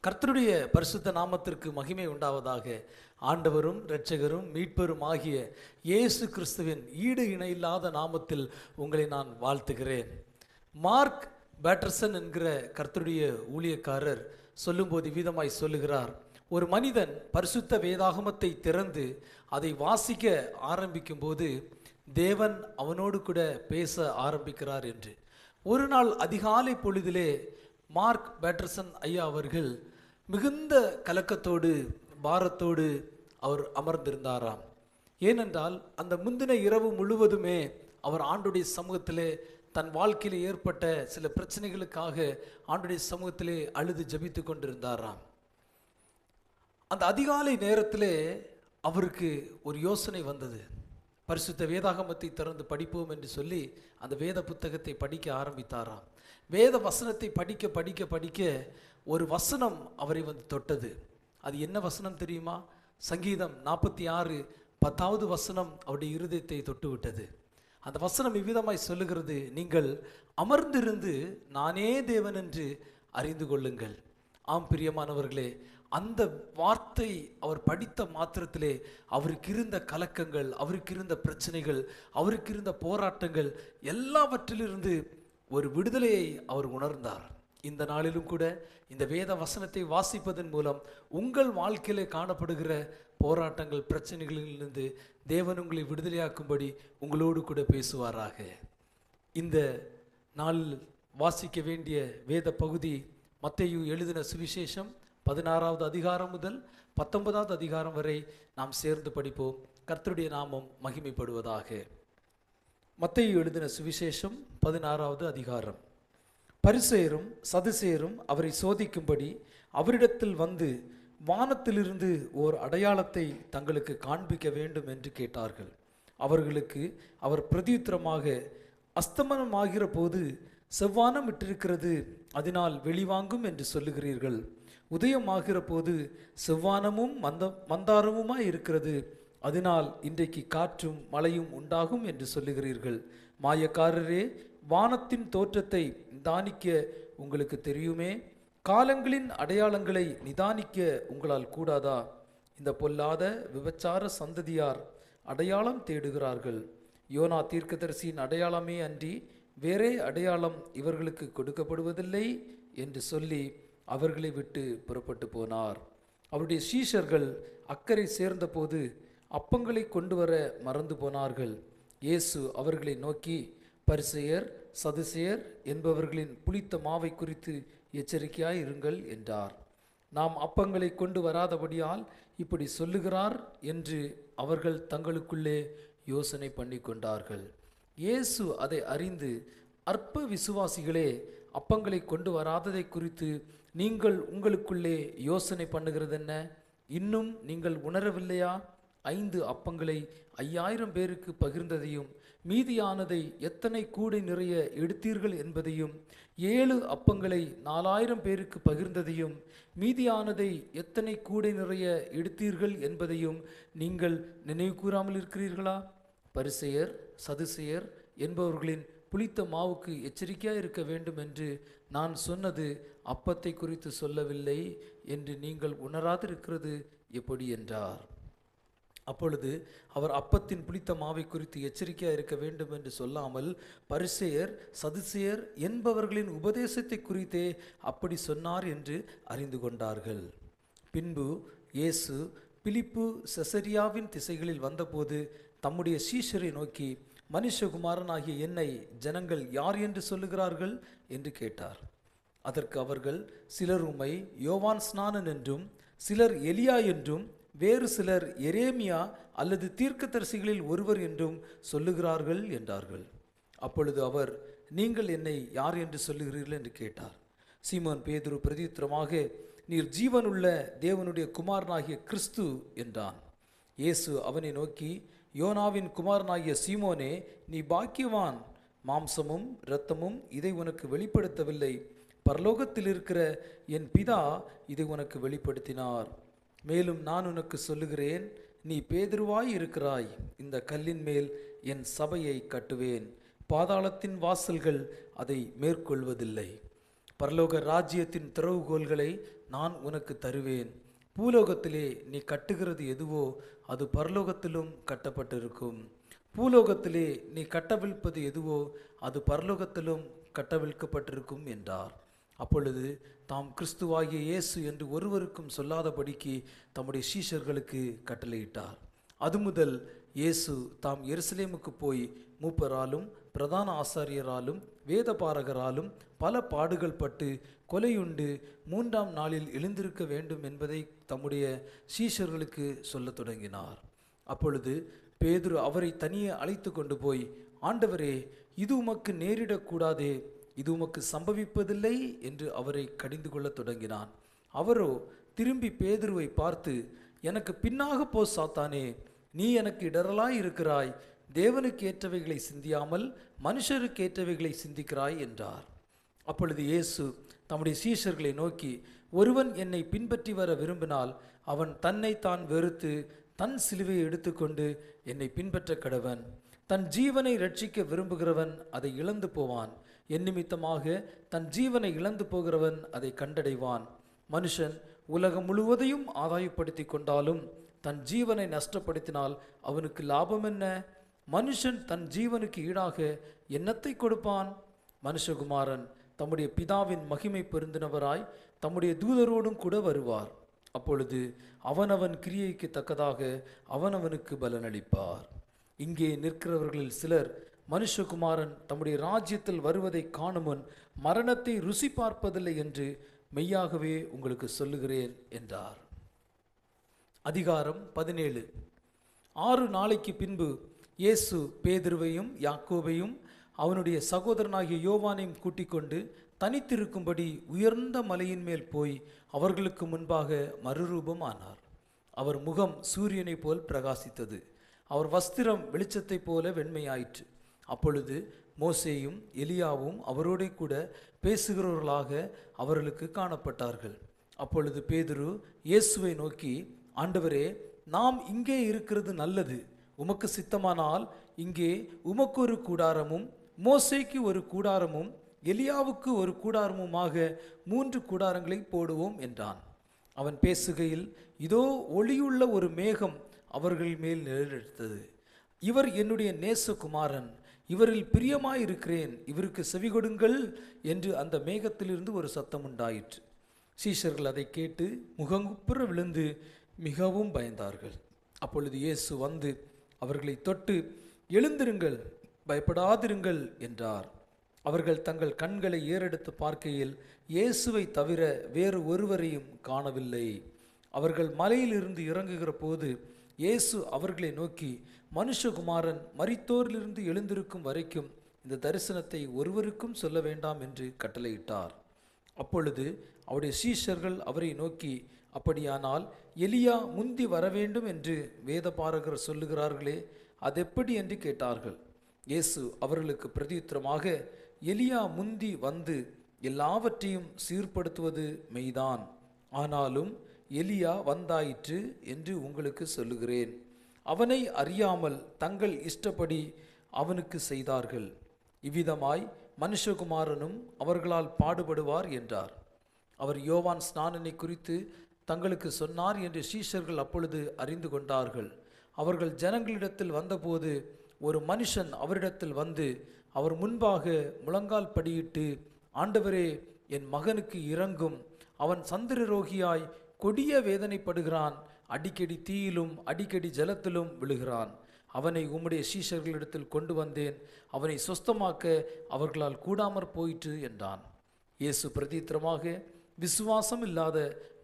கர்த்தருடைய பரிசுத்த நாமத்திற்கு மகிமை உண்டாவதாக. ஆண்டவரும் இரட்சகரும் மீட்பரும் ஆகிய இயேசு கிறிஸ்துவின் ஈடு இணையில்லாத நாமத்தில் உங்களை நான் வாழ்த்துகிறேன். மார்க் பேட்டர்சன் என்கிற கர்த்தருடைய ஊழியக்காரர் சொல்லும்போது விதமாய் சொல்லுகிறார், ஒரு மனிதன் பரிசுத்த வேதாகமத்தை திறந்து அதை வாசிக்க ஆரம்பிக்கும் போது தேவன் அவனோடு கூட பேச ஆரம்பிக்கிறார் என்று. ஒரு நாள் அதிகாலை பொழுதிலே மார்க் பேட்டர்சன் ஐயா அவர்கள் மிகுந்த கலக்கத்தோடு பாரத்தோடு அவர் அமர்ந்திருந்தாராம். ஏனென்றால் அந்த முந்தின இரவு முழுவதுமே அவர் ஆண்டுடைய சமூகத்திலே தன் வாழ்க்கையில் ஏற்பட்ட சில பிரச்சனைகளுக்காக ஆண்டுடைய சமூகத்திலே அழுது ஜபித்து கொண்டிருந்தாராம். அந்த அதிகாலை நேரத்திலே அவருக்கு ஒரு யோசனை வந்தது. பரிசுத்த வேதாகமத்தை திறந்து படிப்போம் என்று சொல்லி அந்த வேத புத்தகத்தை படிக்க ஆரம்பித்தாராம். வேத வசனத்தை படிக்க படிக்க படிக்க ஒரு வசனம் அவரை தொட்டது. அது என்ன வசனம் தெரியுமா? சங்கீதம் 46:10 வசனம் அவருடைய இருதயத்தை தொட்டு விட்டது. அந்த வசனம் இவ்விதமாய் சொல்லுகிறது, நீங்கள் அமர்ந்திருந்து நானே தேவன் என்று அறிந்து கொள்ளுங்கள். ஆம் பிரியமானவர்களே, அந்த வார்த்தை அவர் படித்த மாத்திரத்திலே அவருக்கு இருந்த கலக்கங்கள், அவருக்கு இருந்த பிரச்சனைகள், அவருக்கு இருந்த போராட்டங்கள் எல்லாவற்றிலிருந்து ஒரு விடுதலையை அவர் உணர்ந்தார். இந்த நாளிலும் கூட இந்த வேத வசனத்தை வாசிப்பதன் மூலம் உங்கள் வாழ்க்கையிலே காணப்படுகிற போராட்டங்கள், பிரச்சனைகளிலிருந்து தேவன் உங்களை விடுதலையாக்கும்படி உங்களோடு கூட பேசுவாராக. இந்த நாளில் வாசிக்க வேண்டிய வேத பகுதி மத்தேயு எழுதின சுவிசேஷம் 16வது அதிகாரம் முதல் 19வது அதிகாரம் வரை நாம் சேர்ந்து படிப்போம். கர்த்தருடைய நாமம் மகிமைப்படுவதாக. மத்தேயு எழுதின சுவிசேஷம் 16வது அதிகாரம். பரிசேயரும் சதுசேயரும் அவரை சோதிக்கும்படி அவரிடத்தில் வந்து வானத்திலிருந்து ஓர் அடையாளத்தை தங்களுக்கு காண்பிக்க வேண்டும் என்று கேட்டார்கள். அவர்களுக்கு அவர் பிரதியுத்தரமாக, அஸ்தமனமாகிற போது செவ்வானம் விட்டிருக்கிறது, அதனால் வெளிவாங்கும் என்று சொல்லுகிறீர்கள். உதயமாகிற போது செவ்வானமும் மந்தாரமுமாய் இருக்கிறது, அதனால் இன்றைக்கு காற்றும் மழையும் உண்டாகும் என்று சொல்லுகிறீர்கள். மாயக்காரரே, வானத்தின் தோற்றத்தை நிதானிக்க உங்களுக்கு தெரியுமே, காலங்களின் அடையாளங்களை நிதானிக்க உங்களால் கூடாதா? இந்த பொல்லாத விபச்சார சந்ததியார் அடையாளம் தேடுகிறார்கள். யோனா தீர்க்கதரிசியின் அடையாளமே அன்றி வேறே அடையாளம் இவர்களுக்கு கொடுக்கப்படுவதில்லை என்று சொல்லி அவர்களை விட்டு புறப்பட்டு போனார். அவருடைய சீஷர்கள் அக்கறை சேர்ந்தபோது அப்பங்களை கொண்டு வர மறந்து போனார்கள். இயேசு அவர்களை நோக்கி, பரிசேயர் சதுசேயர் என்பவர்களின் புளித்த மாவை குறித்து எச்சரிக்கையாய் இருங்கள் என்றார். நாம் அப்பங்களை கொண்டு வராதபடியால் இப்படி சொல்லுகிறார் என்று அவர்கள் தங்களுக்குள்ளே யோசனை பண்ணி கொண்டார்கள். இயேசு அதை அறிந்து, அற்ப விசுவாசிகளே, அப்பங்களை கொண்டு வராததை குறித்து நீங்கள் உங்களுக்குள்ளே யோசனை பண்ணுகிறது என்ன? இன்னும் நீங்கள் உணரவில்லையா? 5 அப்பங்களை 5000 பேருக்கு பகிர்ந்ததையும் மீதியானதை எத்தனை கூடை நிறைய எடுத்தீர்கள் என்பதையும், 7 அப்பங்களை 4000 பேருக்கு பகிர்ந்ததையும் மீதியானதை எத்தனை கூடை நிறைய எடுத்தீர்கள் என்பதையும் நீங்கள் நினைவு கூறாமல் இருக்கிறீர்களா? பரிசேயர் சதுசேயர் என்பவர்களின் புளித்த மாவுக்கு எச்சரிக்கையாக இருக்க வேண்டும் என்று நான் சொன்னது அப்பத்தை குறித்து சொல்லவில்லை என்று நீங்கள் உணராதிருக்கிறது எப்படி என்றார். அப்பொழுது அவர் அப்பத்தின் புளித்த மாவை குறித்து எச்சரிக்கையாக இருக்க வேண்டும் என்று சொல்லாமல் பரிசேயர் சதுசேயர் என்பவர்களின் உபதேசத்தை குறித்தே அப்படி சொன்னார் என்று அறிந்து கொண்டார்கள். பின்பு இயேசு பிலிப்பு செசரியாவின் திசைகளில் வந்தபோது தம்முடைய சீஷரை நோக்கி, மனுஷகுமாரனாகிய என்னை ஜனங்கள் யார் என்று சொல்லுகிறார்கள் என்று கேட்டார். அதற்கு அவர்கள், சிலர் உம்மை யோவான் ஸ்நானன் என்றும், சிலர் எலியா என்றும், வேறு சிலர் எரேமியா அல்லது தீர்க்கதரிசிகளில் ஒருவர் என்றும் சொல்லுகிறார்கள் என்றார்கள். அப்பொழுது அவர், நீங்கள் என்னை யார் என்று சொல்லுகிறீர்கள் என்று கேட்டார். சீமோன் பேதுரு பிரதியுத்தரமாக, நீர் ஜீவனுள்ள தேவனுடைய குமாரனாகிய கிறிஸ்து என்றான். இயேசு அவனை நோக்கி, யோனாவின் குமாரனாகிய சீமோனே, நீ பாக்கியவான், மாம்சமும் இரத்தமும் இதை உனக்கு வெளிப்படுத்தவில்லை, பரலோகத்தில் இருக்கிற என் பிதா இதை உனக்கு வெளிப்படுத்தினார். மேலும் நான் உனக்கு சொல்லுகிறேன், நீ பேதுருவாய் இருக்கிறாய், இந்த கல்லின் மேல் என் சபையை கட்டுவேன், பாதாளத்தின் வாசல்கள் அதை மேற்கொள்வதில்லை. பரலோக ராஜ்யத்தின் திறவுகோல்களை நான் உனக்கு தருவேன். பூலோகத்திலே நீ கட்டுகிறது எதுவோ அது பரலோகத்திலும் கட்டப்பட்டிருக்கும். பூலோகத்திலே நீ கட்டவிழ்ப்பது எதுவோ அது பரலோகத்திலும் கட்டவிழ்க்கப்பட்டிருக்கும் என்றார். அப்பொழுது தாம் கிறிஸ்துவாகிய இயேசு என்று ஒருவருக்கும் சொல்லாதபடிக்கு தம்முடைய சீஷர்களுக்கு கட்டளையிட்டார். அது முதல் இயேசு தாம் எருசலேமுக்கு போய் மூப்பராலும் பிரதான ஆசாரியராலும் வேதபாரகராலும் பல பாடுகள் பட்டு கொலையுண்டு 3ஆம் நாளில் எழுந்திருக்க வேண்டும் என்பதை தம்முடைய சீஷர்களுக்கு சொல்லத் தொடங்கினார். அப்பொழுது பேதுரு அவரை தனியே அழைத்து கொண்டு போய், ஆண்டவரே, இது உமக்கு நேரிடக்கூடாதே, இது உமக்கு சம்பவிப்பதில்லை என்று அவரை கடிந்து கொள்ளத் தொடங்கினான். அவரோ திரும்பி பேதுருவை பார்த்து, எனக்கு பின்னாக போ சாத்தானே, நீ எனக்கு இடரலாய் இருக்கிறாய். தேவனுக்கு ஏற்றவைகளை சிந்தியாமல் மனுஷருக்கு ஏற்றவைகளை சிந்திக்கிறாய் என்றார். அப்பொழுது இயேசு தம்முடைய சீஷர்களை நோக்கி, ஒருவன் என்னை பின்பற்றி வர விரும்பினால் அவன் தன்னை தான் வெறுத்து தன் சிலுவையை எடுத்துக்கொண்டு என்னை பின்பற்ற கடவன். தன் ஜீவனை ரட்சிக்க விரும்புகிறவன் அதை இழந்து போவான். என் நிமித்தமாக தன் ஜீவனை இழந்து போகிறவன் அதை கண்டடைவான். மனுஷன் உலகம் முழுவதையும் ஆதாயப்படுத்தி கொண்டாலும் தன் ஜீவனை நஷ்டப்படுத்தினால் அவனுக்கு லாபம் என்ன? மனுஷன் தன் ஜீவனுக்கு ஈடாக என்னத்தை கொடுப்பான்? மனுஷகுமாரன் தம்முடைய பிதாவின் மகிமை பொருந்தினவராய் தம்முடைய தூதரோடும் கூட வருவார். அப்பொழுது அவனவன் கிரியைக்கு தக்கதாக அவனவனுக்கு பலனளிப்பார். இங்கே நிற்கிறவர்களில் சிலர் மனுஷகுமாரன் தம்முடைய ராஜ்யத்தில் வருவதை காணுமுன் மரணத்தை ருசி பார்ப்பதில்லை என்று மெய்யாகவே உங்களுக்கு சொல்லுகிறேன் என்றார். அதிகாரம் 17. 6 நாளைக்கு பின்பு இயேசு பேதுருவையும் யாக்கோபையும் அவனுடைய சகோதரனாகிய யோவானையும் கூட்டிக் கொண்டு தனித்திருக்கும்படி உயர்ந்த மலையின் மேல் போய் அவர்களுக்கு முன்பாக மறுரூபம் ஆனார். அவர் முகம் சூரியனை போல் பிரகாசித்தது, அவர் வஸ்திரம் வெளிச்சத்தைப் போல வெண்மையாயிற்று. அப்பொழுது மோசேயும் எலியாவும் அவரோட கூட பேசுகிறவர்களாக அவர்களுக்கு காணப்பட்டார்கள். அப்பொழுது பேதுரு இயேசுவை நோக்கி, ஆண்டவரே, நாம் இங்கே இருக்கிறது நல்லது. உமக்கு சித்தமானால் இங்கே உமக்கு ஒரு கூடாரமும் மோசேக்கு ஒரு கூடாரமும் எலியாவுக்கு ஒரு கூடாரமுமாக 3 கூடாரங்களை போடுவோம் என்றான். அவன் பேசுகையில் இதோ ஒளியுள்ள ஒரு மேகம் அவர்கள் மேல் நிழலெடுத்தது. இவர் என்னுடைய நேசகுமாரன், இவரில் பிரியமாயிருக்கிறேன், இவருக்கு செவிகொடுங்கள் என்று அந்த மேகத்திலிருந்து ஒரு சத்தம் உண்டாயிற்று. சீஷர்கள் அதை கேட்டு முகங்குப்புற விழுந்து மிகவும் பயந்தார்கள். அப்பொழுது இயேசு வந்து அவர்களை தொட்டு, எழுந்திருங்கள், பயப்படாதிருங்கள் என்றார். அவர்கள் தங்கள் கண்களை ஏறெடுத்து பார்க்கையில் இயேசுவை தவிர வேறு ஒருவரையும் காணவில்லை. அவர்கள் மலையிலிருந்து இறங்குகிற போது இயேசு அவர்களை நோக்கி, மனுஷகுமாரன் மரித்தோரிலிருந்து எழுந்திருக்கும் வரைக்கும் இந்த தரிசனத்தை ஒருவருக்கும் சொல்ல வேண்டாம் என்று கட்டளையிட்டார். அப்பொழுது அவருடைய சீஷர்கள் அவரை நோக்கி, அப்படியானால் எலியா முந்தி வரவேண்டும் என்று வேதபாரகர் சொல்லுகிறார்களே, அதெப்படி என்று கேட்டார்கள். இயேசு அவர்களுக்கு பிரதியுத்தரமாக, எலியா முந்தி வந்து எல்லாவற்றையும் சீர்படுத்துவது மெய்தான், ஆனாலும் எலியா வந்தாயிற்று என்று உங்களுக்கு சொல்லுகிறேன். அவனை அறியாமல் தங்கள் இஷ்டப்படி அவனுக்கு செய்தார்கள். இவ்விதமாய் மனுஷகுமாரனும் அவர்களால் பாடுபடுவார் என்றார். அவர் யோவான் ஸ்நானனை குறித்து தங்களுக்கு சொன்னார் என்று சீஷர்கள் அப்பொழுது அறிந்து கொண்டார்கள். அவர்கள் ஜனங்களிடத்தில் வந்தபோது ஒரு மனுஷன் அவரிடத்தில் வந்து அவர் முன்பாக முழங்கால் படியிட்டு, ஆண்டவரே, என் மகனுக்கு இரங்கும், அவன் சந்திரரோகியாய் கொடிய வேதனைப்படுகிறான், அடிக்கடி தீயிலும் அடிக்கடி ஜலத்திலும் விழுகிறான். அவனை உம்முடைய சீஷர்களிடத்தில் கொண்டு வந்தேன், அவனை சொஸ்தமாக்க அவர்களால் கூடாமற் போயிற்று என்றான். இயேசு பிரதித்திரமாக, விசுவாசம் இல்லாத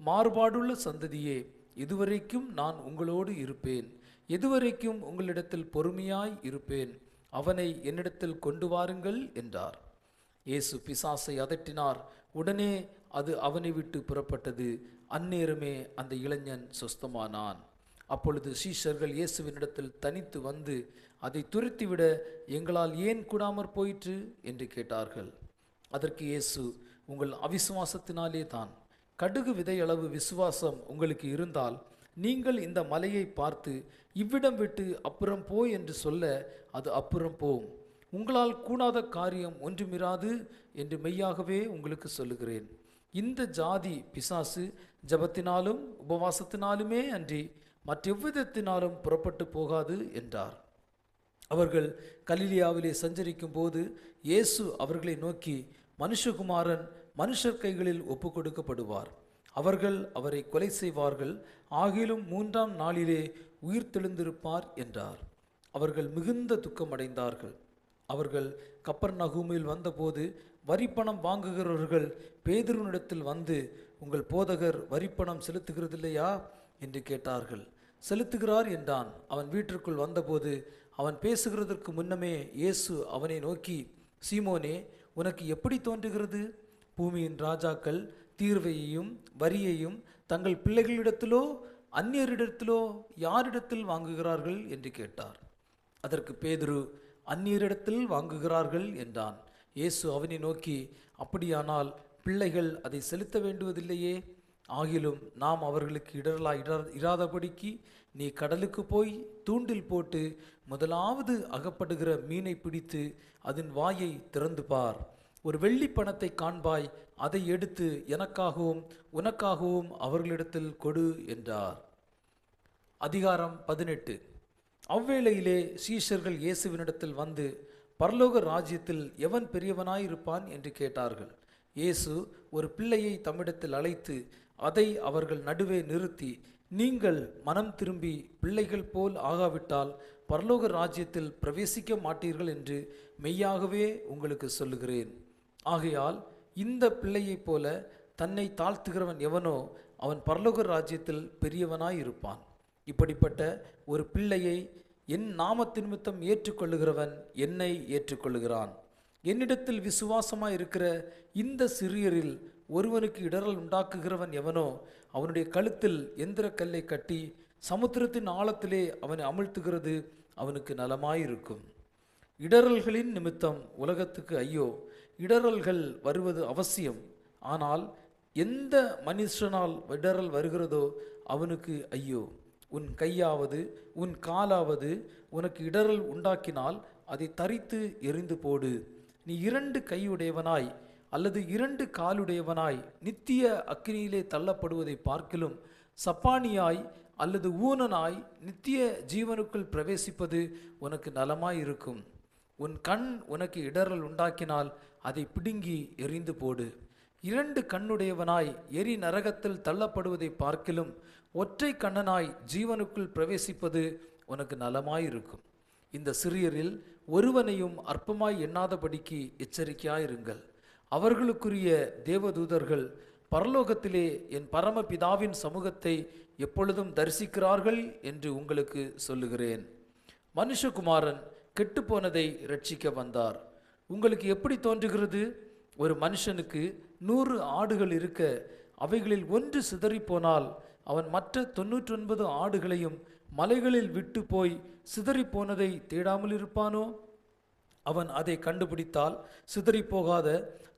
மாறுபாடுள்ள சந்ததியே, இதுவரைக்கும் நான் உங்களோடு இருப்பேன், எதுவரைக்கும் உங்களிடத்தில் பொறுமையாய் இருப்பேன், அவனை என்னிடத்தில் கொண்டு வாருங்கள் என்றார். இயேசு பிசாசை அதட்டினார். உடனே அது அவனை விட்டு புறப்பட்டது. அந்நேரமே அந்த இளைஞன் சொஸ்தமானான். அப்பொழுது சீஷர்கள் இயேசுவினிடத்தில் தனித்து வந்து, அதை துரத்திவிட எங்களால் ஏன் கூடாமற் போயிற்று என்று கேட்டார்கள். அதற்கு இயேசு, உங்கள் அவிசுவாசத்தினாலே தான். கடுகு விதையளவு விசுவாசம் உங்களுக்கு இருந்தால் நீங்கள் இந்த மலையை பார்த்து, இவ்விடம் விட்டு அப்புறம் போ என்று சொல்ல அது அப்புறம் போம். உங்களால் கூடாத காரியம் ஒன்றுமிராது என்று மெய்யாகவே உங்களுக்கு சொல்லுகிறேன். இந்த ஜாதி பிசாசு ஜெபத்தினாலும் உபவாசத்தினாலுமே அன்றி மற்றெவ்விதத்தினாலும் புறப்பட்டு போகாது என்றார். அவர்கள் கலிலியாவிலே சஞ்சரிக்கும் போது இயேசு அவர்களை நோக்கி, மனுஷகுமாரன் மனுஷர் கைகளில் ஒப்பு கொடுக்கப்படுவார், அவர்கள் அவரை கொலை செய்வார்கள், ஆகிலும் 3ஆம் நாளிலே உயிர் தெழுந்திருப்பார் என்றார். அவர்கள் மிகுந்த துக்கமடைந்தார்கள். அவர்கள் கப்பர்நகூமில் வந்தபோது வரிப்பணம் வாங்குகிறவர்கள் பேதுருவினிடத்தில் வந்து, உங்கள் போதகர் வரிப்பணம் செலுத்துகிறதில்லையா என்று கேட்டார்கள். செலுத்துகிறார் என்றான். அவன் வீட்டிற்குள் வந்தபோது அவன் பேசுகிறதற்கு முன்னமே இயேசு அவனை நோக்கி, சீமோனே, உனக்கு எப்படி தோன்றுகிறது? பூமியின் ராஜாக்கள் தீர்வையையும் வரியையும் தங்கள் பிள்ளைகளிடத்திலோ அந்நியரிடத்திலோ யாரிடத்தில் வாங்குகிறார்கள் என்று கேட்டார். அதற்கு பேதுரு, அந்நியரிடத்தில் வாங்குகிறார்கள் என்றான். இயேசு அவனை நோக்கி, அப்படியானால் பிள்ளைகள் அதை செலுத்த வேண்டுவதில்லையே? ஆகிலும் நாம் அவர்களுக்கு இராதபடிக்கு நீ கடலுக்கு போய் தூண்டில் போட்டு முதலாவது அகப்படுகிற மீனை பிடித்து அதன் வாயை திறந்து பார். ஒரு வெள்ளி பணத்தை காண்பாய், அதை எடுத்து எனக்காகவும் உனக்காகவும் அவர்களிடத்தில் கொடு என்றார். அதிகாரம் 18. அவ்வேளையிலே சீஷர்கள் இயேசுவினிடத்தில் வந்து, பரலோக ராஜ்யத்தில் எவன் பெரியவனாயிருப்பான் என்று கேட்டார்கள். இயேசு ஒரு பிள்ளையை தம்மிடத்தில் அழைத்து அதை அவர்கள் நடுவே நிறுத்தி, நீங்கள் மனம் திரும்பி பிள்ளைகள் போல் ஆகாவிட்டால் பரலோக ராஜ்யத்தில் பிரவேசிக்க மாட்டீர்கள் என்று மெய்யாகவே உங்களுக்கு சொல்லுகிறேன். ஆகையால் இந்த பிள்ளையைப் போல தன்னை தாழ்த்துகிறவன் எவனோ அவன் பரலோக ராஜ்யத்தில் பெரியவனாயிருப்பான். இப்படிப்பட்ட ஒரு பிள்ளையை என் நாமத்தின் நிமித்தம் ஏற்றுக்கொள்ளுகிறவன் என்னை ஏற்றுக்கொள்ளுகிறான். என்னிடத்தில் விசுவாசமாய் இருக்கிற இந்த சிறியரில் ஒருவனுக்கு இடரல் உண்டாக்குகிறவன் எவனோ அவனுடைய கழுத்தில் எந்திரக்கல்லை கட்டி சமுத்திரத்தின் ஆழத்திலே அவனை அமிழ்த்துகிறது அவனுக்கு நலமாயிருக்கும். இடரல்களின் நிமித்தம் உலகத்துக்கு ஐயோ! இடரல்கள் வருவது அவசியம். ஆனால் எந்த மனுஷனால் இடரல் வருகிறதோ அவனுக்கு ஐயோ! உன் கையாவது உன் காலாவது உனக்கு இடரல் உண்டாக்கினால் அதை தரித்து எறிந்து போடு. நீ 2 கையுடையவனாய் அல்லது 2 காலுடையவனாய் நித்திய அக்கினியிலே தள்ளப்படுவதை பார்க்கிலும் சப்பானியாய் அல்லது ஊனனாய் நித்திய ஜீவனுக்குள் பிரவேசிப்பது உனக்கு நலமாயிருக்கும். உன் கண் உனக்கு இடரல் உண்டாக்கினால் அதை பிடுங்கி எறிந்து போடு. 2 கண்ணுடையவனாய் எரி நரகத்தில் தள்ளப்படுவதை பார்க்கிலும் ஒற்றை கண்ணனாய் ஜீவனுக்குள் பிரவேசிப்பது உனக்கு நலமாயிருக்கும். இந்த சிறியரில் ஒருவனையும் அற்பமாய் எண்ணாதபடிக்கு எச்சரிக்கையாயிருங்கள். அவர்களுக்குரிய தேவதூதர்கள் பரலோகத்திலே என் பரமபிதாவின் சமூகத்தை எப்பொழுதும் தரிசிக்கிறார்கள் என்று உங்களுக்கு சொல்லுகிறேன். மனுஷகுமாரன் கெட்டுப்போனதை இரட்சிக்க வந்தார். உங்களுக்கு எப்படி தோன்றுகிறது? ஒரு மனுஷனுக்கு 100 ஆடுகள் இருக்க அவைகளில் ஒன்று சிதறிப்போனால் அவன் மற்ற 99 ஆடுகளையும் மலைகளில் விட்டு போய் சிதறிப்போனதை தேடாமல் இருப்பானோ? அவன் அதை கண்டுபிடித்தால் சிதறிப்போகாத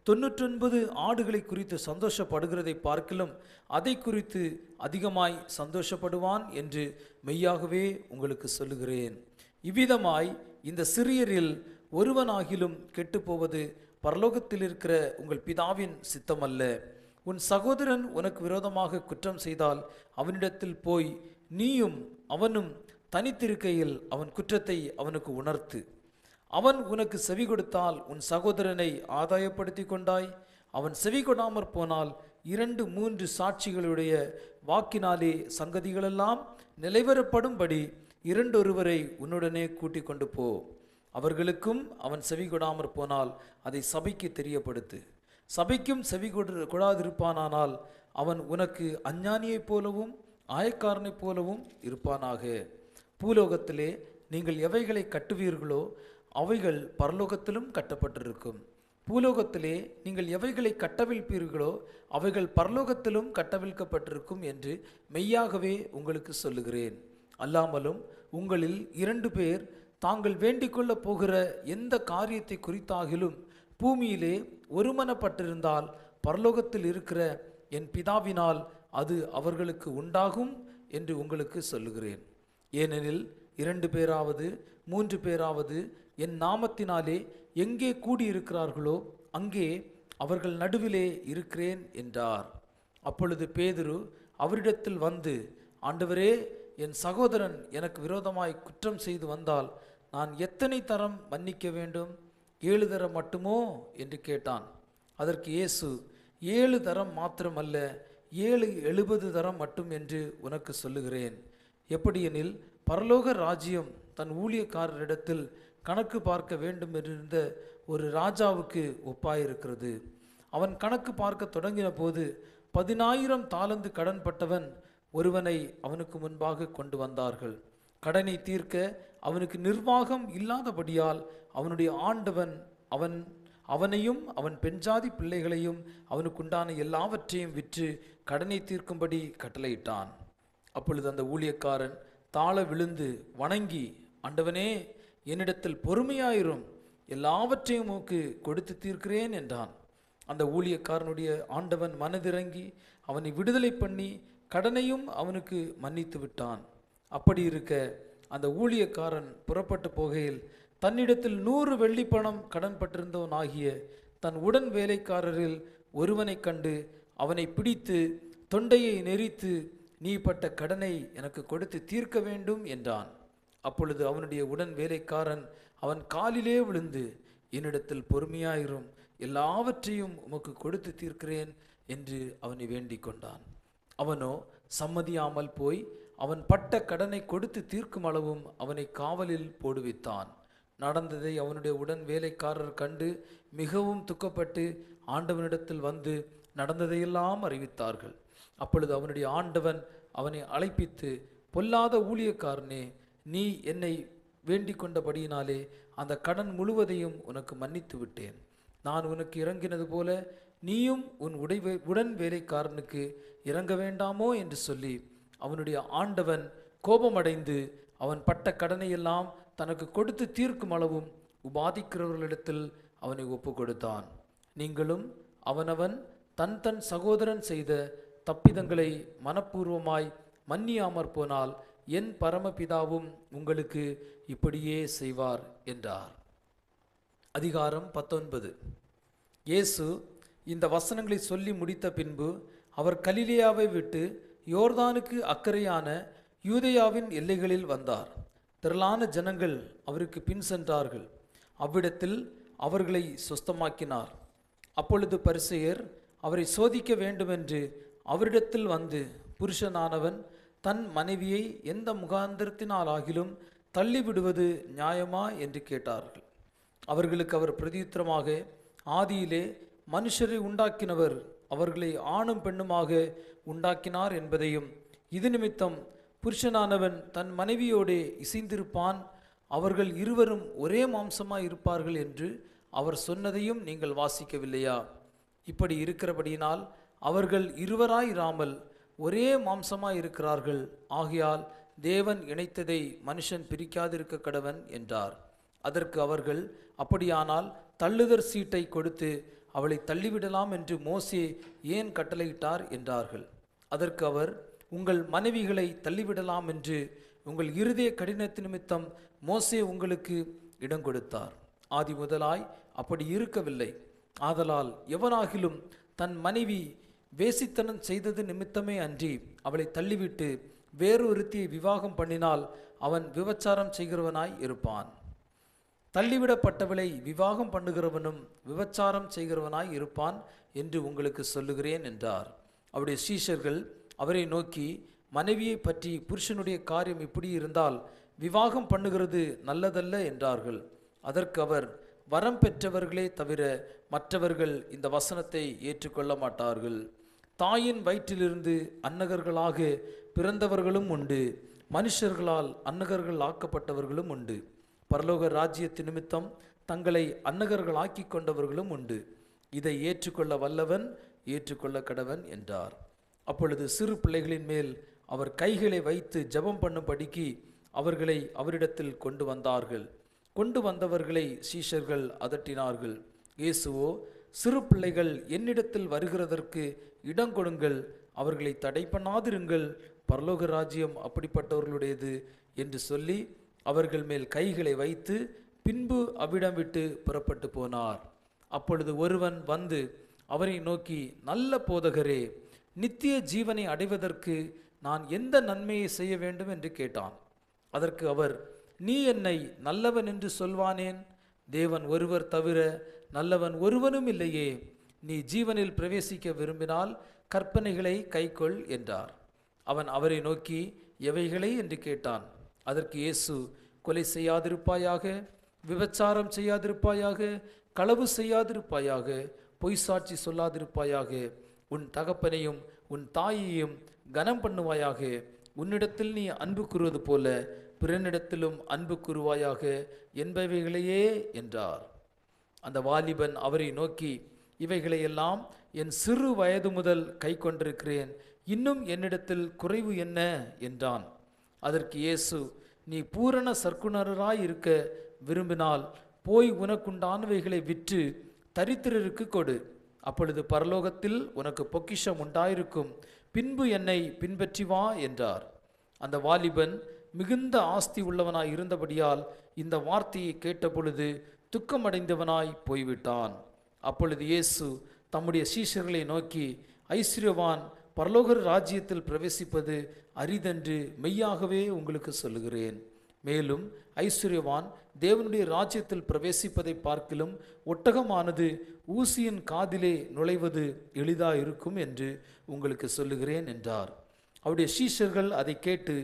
99 ஆடுகளை குறித்து சந்தோஷப்படுகிறதை பார்க்கிலும் அதை குறித்து அதிகமாய் சந்தோஷப்படுவான் என்று மெய்யாகவே உங்களுக்கு சொல்லுகிறேன். இவ்விதமாய் இந்த சிறியரில் ஒருவனாகிலும் கெட்டுப்போவது பரலோகத்தில் இருக்கிற உங்கள் பிதாவின் சித்தமல்ல. உன் சகோதரன் உனக்கு விரோதமாக குற்றம் செய்தால் அவனிடத்தில் போய் நீயும் அவனும் தனித்திருக்கையில் அவன் குற்றத்தை அவனுக்கு உணர்த்து. அவன் உனக்கு செவி கொடுத்தால் உன் சகோதரனை ஆதாயப்படுத்தி கொண்டாய். அவன் செவி கொடாமற் போனால் 2-3 சாட்சிகளுடைய வாக்கினாலே சங்கதிகளெல்லாம் நிலைவரப்படும்படி 2 ஒருவரை உன்னுடனே கூட்டிக் கொண்டு போ. அவர்களுக்கும் அவன் செவி கொடாமற் போனால் அதை சபைக்கு தெரியப்படுத்து. சபைக்கும் செவி கொடாதிருப்பானால் அவன் உனக்கு அஞ்ஞானியைப் போலவும் ஆயக்காரனைப் போலவும் இருப்பானாக. பூலோகத்திலே நீங்கள் எவைகளை கட்டுவீர்களோ அவைகள் பரலோகத்திலும் கட்டப்பட்டிருக்கும். பூலோகத்திலே நீங்கள் எவைகளை கட்டவிழ்ப்பீர்களோ அவைகள் பரலோகத்திலும் கட்டவிழ்க்கப்பட்டிருக்கும் என்று மெய்யாகவே உங்களுக்கு சொல்லுகிறேன். அல்லாமலும் உங்களில் 2 பேர் தாங்கள் வேண்டிக் கொள்ளப் போகிற எந்த காரியத்தை குறித்தாகிலும் பூமியிலே ஒருமனப்பட்டிருந்தால் பரலோகத்தில் இருக்கிற என் பிதாவினால் அது அவர்களுக்கு உண்டாகும் என்று உங்களுக்கு சொல்லுகிறேன். ஏனெனில் 2 பேராவது 3 பேராவது என் நாமத்தினாலே எங்கே கூடியிருக்கிறார்களோ அங்கே அவர்கள் நடுவிலே இருக்கிறேன் என்றார். அப்பொழுது பேதுரு அவரிடத்தில் வந்து, ஆண்டவரே, என் சகோதரன் எனக்கு விரோதமாய் குற்றம் செய்து வந்தால் நான் எத்தனை தரம் மன்னிக்க வேண்டும்? 7 தரம் மட்டுமோ என்று கேட்டான். அதற்கு இயேசு, 7 தரம் மாத்திரமல்ல, 70 தரம் மட்டும் என்று உனக்கு சொல்லுகிறேன். எப்படியெனில் பரலோக ராஜ்யம் தன் ஊழியக்காரரிடத்தில் கணக்கு பார்க்க வேண்டும் என்றிருந்த ஒரு ராஜாவுக்கு ஒப்பாயிருக்கிறது. அவன் கணக்கு பார்க்க தொடங்கின போது 10,000 தாலந்து கடன்பட்டவன் ஒருவனை அவனுக்கு முன்பாக கொண்டு வந்தார்கள். கடனை தீர்க்க அவனுக்கு நிர்வாகம் இல்லாதபடியால் அவனுடைய ஆண்டவன் அவனையும் அவன் பெண்ஜாதி பிள்ளைகளையும் அவனுக்குண்டான எல்லாவற்றையும் விற்று கடனை தீர்க்கும்படி கட்டளையிட்டான். அப்பொழுது அந்த ஊழியக்காரன் தாழ விழுந்து வணங்கி, ஆண்டவனே, என்னிடத்தில் பொறுமையாயிரும், எல்லாவற்றையும் உமக்கு கொடுத்து தீர்க்கிறேன் என்றான். அந்த ஊழியக்காரனுடைய ஆண்டவன் மனதிறங்கி அவனை விடுதலை பண்ணி கடனையும் அவனுக்கு மன்னித்து விட்டான். அப்படி இருக்க அந்த ஊழியக்காரன் புறப்பட்டு போகையில் தன்னிடத்தில் 100 வெள்ளிப்பணம் கடன் பட்டிருந்தவன் ஆகிய தன் உடன் வேலைக்காரரில் ஒருவனை கண்டு அவனை பிடித்து தொண்டையை நெரித்து, நீ பட்ட கடனை எனக்கு கொடுத்து தீர்க்க வேண்டும் என்றான். அப்பொழுது அவனுடைய உடன் வேலைக்காரன் அவன் காலிலே விழுந்து, என்னிடத்தில் பொறுமையாயிரும், எல்லாவற்றையும் உமக்கு கொடுத்து தீர்க்கிறேன் என்று அவனை வேண்டிக் கொண்டான். அவனோ சம்மதியாமல் போய் அவன் பட்ட கடனை கொடுத்து தீர்க்கும் அளவும் அவனை காவலில் போடுவித்தான். நடந்ததை அவனுடைய உடன் வேலைக்காரர் கண்டு மிகவும் துக்கப்பட்டு ஆண்டவனிடத்தில் வந்து நடந்ததையெல்லாம் அறிவித்தார்கள். அப்பொழுது அவனுடைய ஆண்டவன் அவனை அழைப்பித்து, பொல்லாத ஊழியக்காரனே, நீ என்னை வேண்டிக் கொண்டபடியினாலே அந்த கடன் முழுவதையும் உனக்கு மன்னித்து விட்டேன். நான் உனக்கு இறங்கினது போல நீயும் உன் உடன் வேலைக்காரனுக்கு இறங்க வேண்டாமோ என்று சொல்லி அவனுடைய ஆண்டவன் கோபமடைந்து அவன் பட்ட கடனையெல்லாம் தனக்கு கொடுத்து தீர்க்கும் அளவும் உபாதிக்கிறவர்களிடத்தில் அவனை ஒப்பு கொடுத்தான். நீங்களும் அவனவன் தன் தன் சகோதரன் செய்த தப்பிதங்களை மனப்பூர்வமாய் மன்னியாமற் போனால் என் பரமபிதாவும் உங்களுக்கு இப்படியே செய்வார் என்றார். அதிகாரம் 19. இயேசு இந்த வசனங்களை சொல்லி முடித்த பின்பு அவர் கலிலேயாவை விட்டு யோர்தானுக்கு அக்கறையான யூதேயாவின் எல்லைகளில் வந்தார். திரளான ஜனங்கள் அவருக்கு பின் சென்றார்கள். அவ்விடத்தில் அவர்களை சுஸ்தமாக்கினார். அப்பொழுது பரிசேயர் அவரை சோதிக்க வேண்டுமென்று அவரிடத்தில் வந்து, புருஷனானவன் தன் மனைவியை எந்த முகாந்திரத்தினாலாகிலும் தள்ளிவிடுவது நியாயமா என்று கேட்டார்கள். அவர்களுக்கு அவர் பிரதியுத்தரமாக, ஆதியிலே மனுஷரை உண்டாக்கினவர் அவர்களை ஆணும் பெண்ணுமாக உண்டாக்கினார் என்பதையும், இது நிமித்தம் புருஷனானவன் தன் மனைவியோடே இசைந்திருப்பான், அவர்கள் இருவரும் ஒரே மாம்சமாய் இருப்பார்கள் என்று அவர் சொன்னதையும் நீங்கள் வாசிக்கவில்லையா? இப்படி இருக்கிறபடியினால் அவர்கள் இருவராயிராமல் ஒரே மாம்சமாய் இருக்கிறார்கள். ஆகையால் தேவன் இணைத்ததை மனுஷன் பிரிக்காதிருக்க கடவன் என்றார். அதற்கு அவர்கள், அப்படியானால் தள்ளுதற் சீட்டை கொடுத்து அவளை தள்ளிவிடலாம் என்று மோசே ஏன் கட்டளையிட்டார் என்றார்கள். அதற்கு அவர், உங்கள் மனைவிகளை தள்ளிவிடலாம் என்று உங்கள் இருதய கடினத்து நிமித்தம் மோசே உங்களுக்கு இடம் கொடுத்தார். ஆதி முதலாய் அப்படி இருக்கவில்லை. ஆதலால் எவனாகிலும் தன் மனைவி வேசித்தனம் செய்தது நிமித்தமே அன்றி அவளை தள்ளிவிட்டு வேறொருத்தியை விவாகம் பண்ணினால் அவன் விபச்சாரம் செய்கிறவனாய் இருப்பான். தள்ளிவிடப்பட்டவளை விவாகம் பண்ணுகிறவனும் விபச்சாரம் செய்கிறவனாய் இருப்பான் என்று உங்களுக்கு சொல்லுகிறேன் என்றார். அவருடைய சீஷர்கள் அவரை நோக்கி, மனைவியை பற்றி புருஷனுடைய காரியம் இப்படி இருந்தால் விவாகம் பண்ணுகிறது நல்லதல்ல என்றார்கள். அதற்கு அவர், வரம் பெற்றவர்களே தவிர மற்றவர்கள் இந்த வசனத்தை ஏற்றுக்கொள்ள மாட்டார்கள். தாயின் வயிற்றிலிருந்து அன்னகர்களாக பிறந்தவர்களும் உண்டு, மனுஷர்களால் அன்னகர்கள் ஆக்கப்பட்டவர்களும் உண்டு. பரலோக ராஜ்யத்து நிமித்தம் தங்களை அன்னகர்கள் ஆக்கி கொண்டவர்களும் உண்டு. இதை ஏற்றுக்கொள்ள வல்லவன் ஏற்றுக்கொள்ள கடவன் என்றார். அப்பொழுது சிறு பிள்ளைகளின் மேல் அவர் கைகளை வைத்து ஜெபம் பண்ணும்படிக்கு அவர்களை அவரிடத்தில் கொண்டு வந்தார்கள். கொண்டு வந்தவர்களை சீஷர்கள் அதட்டினார்கள். இயேசுவோ, சிறு பிள்ளைகள் என்னிடத்தில் வருகிறதற்கு இடம் கொடுங்கள், அவர்களை தடை பண்ணாதிருங்கள், பரலோக ராஜ்யம் அப்படிப்பட்டவர்களுடையது என்று சொல்லி அவர்கள் மேல் கைகளை வைத்து பின்பு அவ்விடம் விட்டு புறப்பட்டு போனார். அப்பொழுது ஒருவன் வந்து அவரை நோக்கி, நல்ல போதகரே, நித்திய ஜீவனை அடைவதற்கு நான் எந்த நன்மையை செய்ய வேண்டும் என்று கேட்டான். அதற்கு அவர், நீ என்னை நல்லவன் என்று சொல்வானேன்? தேவன் ஒருவர் தவிர நல்லவன் ஒருவனும் இல்லையே. நீ ஜீவனில் பிரவேசிக்க விரும்பினால் கற்பனைகளை கைக்கொள் என்றார். அவன் அவரை நோக்கி, எவைகளை என்று கேட்டான். அதற்கு இயேசு, கொலை செய்யாதிருப்பாயாக, விபச்சாரம் செய்யாதிருப்பாயாக, களவு செய்யாதிருப்பாயாக, பொய் சாட்சி சொல்லாதிருப்பாயாக, உன் தகப்பனையும் உன் தாயையும் கனம் பண்ணுவாயாக, உன்னிடத்தில் நீ அன்பு கூறுவது போல பிறனிடத்திலும் அன்பு கூறுவாயாக என்பவைகளையே என்றார். அந்த வாலிபன் அவரை நோக்கி, இவைகளையெல்லாம் என் சிறு வயது முதல் கை கொண்டிருக்கிறேன், இன்னும் என்னிடத்தில் குறைவு என்ன என்றான். அதற்கு இயேசு, நீ பூரண சற்குணராய் இருக்க விரும்பினால் போய் உனக்குண்டானவைகளை விற்று தரித்திரருக்கு கொடு, அப்பொழுது பரலோகத்தில் உனக்கு பொக்கிஷம் உண்டாயிருக்கும், பின்பு என்னை பின்பற்றி வா என்றார். அந்த வாலிபன் மிகுந்த ஆஸ்தி உள்ளவனாய் இருந்தபடியால் இந்த வார்த்தையை கேட்டபொழுது துக்கமடைந்தவனாய் போய்விட்டான். அப்பொழுது இயேசு தம்முடைய சீஷர்களை நோக்கி, ஐஸ்வர்யவான் பரலோக ராஜ்யத்தில் பிரவேசிப்பது அரிதென்று மெய்யாகவே உங்களுக்கு சொல்லுகிறேன். மேலும் ஐஸ்வர்யவான் தேவனுடைய ராஜ்யத்தில் பிரவேசிப்பதை பார்க்கிலும் ஒட்டகமானது ஊசியின் காதிலே நுழைவது எளிதாயிருக்கும் என்று உங்களுக்கு சொல்லுகிறேன் என்றார். அவருடைய சீஷர்கள் அதை கேட்டு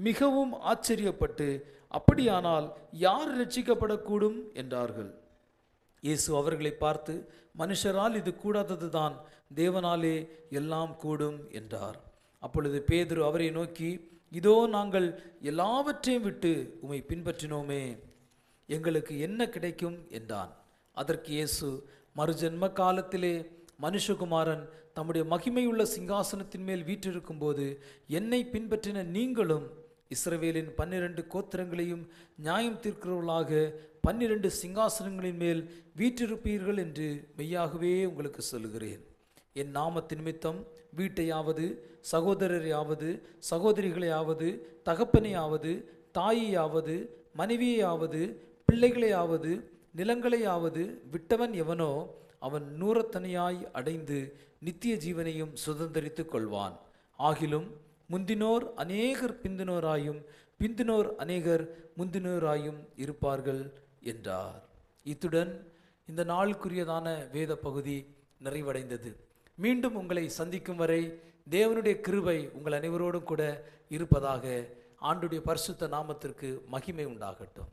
மிகவும் ஆச்சரியப்பட்டு, அப்படியானால் யார் ரட்சிக்கப்படக்கூடும் என்றார்கள். இயேசு அவர்களை பார்த்து, மனுஷரால் இது கூடாததுதான், தேவனாலே எல்லாம் கூடும் என்றார். அப்பொழுது பேதுரு அவரை நோக்கி, இதோ நாங்கள் எல்லாவற்றையும் விட்டு உம்மை பின்பற்றினோமே, எங்களுக்கு என்ன கிடைக்கும் என்றான். அதற்கு இயேசு, மறுஜன்ம காலத்திலே மனுஷகுமாரன் தம்முடைய மகிமையுள்ள சிங்காசனத்தின் மேல் வீற்றிருக்கும் போது என்னை பின்பற்றின நீங்களும் இஸ்ரவேலின் 12 கோத்திரங்களையும் நியாயம் தீர்க்கிறவர்களாக 12 சிங்காசனங்களின் மேல் வீற்றிருப்பீர்கள் என்று மெய்யாகவே உங்களுக்கு சொல்லுகிறேன். என் நாமத்தின் நிமித்தம் வீட்டையாவது, சகோதரரையாவது, சகோதரிகளையாவது, தகப்பனையாவது, தாயையாவது, மனைவியையாவது, பிள்ளைகளையாவது, நிலங்களையாவது விட்டவன் எவனோ அவன் நூறத்தனையாய் அடைந்து நித்திய ஜீவனையும் சுதந்தரித்து கொள்வான். ஆகிலும் முந்தினோர் அநேகர் பிந்தினோராயும், பிந்தினோர் அநேகர் முந்தினோராயும் இருப்பார்கள் என்றார். இத்துடன் இந்த நாளுக்குரியதான வேத பகுதி நிறைவடைந்தது. மீண்டும் உங்களை சந்திக்கும் வரை தேவனுடைய கிருபை உங்கள் அனைவரோடும் கூட இருப்பதாக. ஆண்டுடைய பரிசுத்த நாமத்திற்கு மகிமை உண்டாகட்டும்.